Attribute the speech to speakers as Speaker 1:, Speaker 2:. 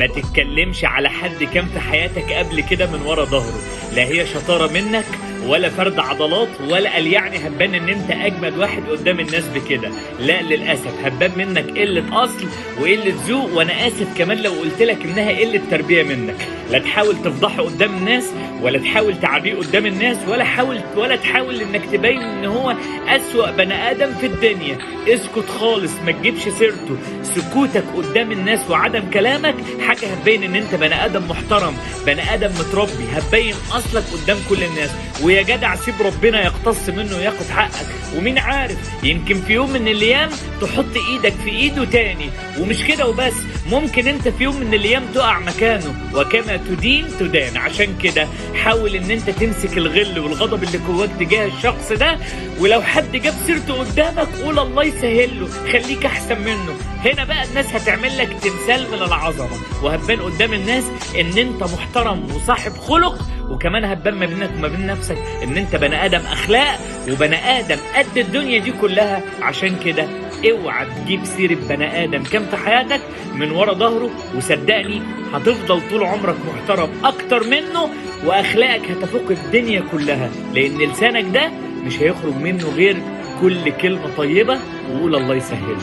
Speaker 1: ما تتكلمش على حد كان في حياتك قبل كده من ورا ظهره، لا هي شطارة منك ولا فرد عضلات ولا قال يعني هبان ان انت اجمد واحد قدام الناس بكده. لا للاسف هبان منك قله اصل وقله ذوق، وانا اسف كمان لو قلت لك انها قله تربيه منك. لا تحاول تفضحه قدام الناس ولا تحاول تعبيه قدام الناس ولا تحاول انك تبين ان هو اسوأ بني ادم في الدنيا. اسكت خالص، ما تجيبش سيرته. سكوتك قدام الناس وعدم كلامك حاجه هتبين ان انت بني ادم محترم، بني ادم متربي، هتبين اصلك قدام كل الناس. ويا جدع سيب ربنا يقتص منه وياخد حقك، ومين عارف يمكن في يوم من الايام تحط ايدك في ايده تاني. ومش كده وبس، ممكن انت في يوم من الايام تقع مكانه، وكما تدين تدان. عشان كده حاول ان انت تمسك الغل والغضب اللي جواك تجاه الشخص ده، ولو حد جاب سيرته قدامك قول الله يسهل له، خليك احسن منه. هنا بقى الناس هتعمل لك تمثال من العظمه، وهتبان قدام الناس ان انت محترم وصاحب خلق، وكمان هتبان ما بينك وما بين نفسك ان انت بني ادم اخلاق وبني ادم قد الدنيا دي كلها. عشان كده اوعى تجيب سيره بني ادم كان في حياتك من ورا ظهره، وصدقني هتفضل طول عمرك محترم اكتر منه، واخلاقك هتفوق الدنيا كلها، لان لسانك ده مش هيخرج منه غير كل كلمه طيبه، وقول الله يسهل.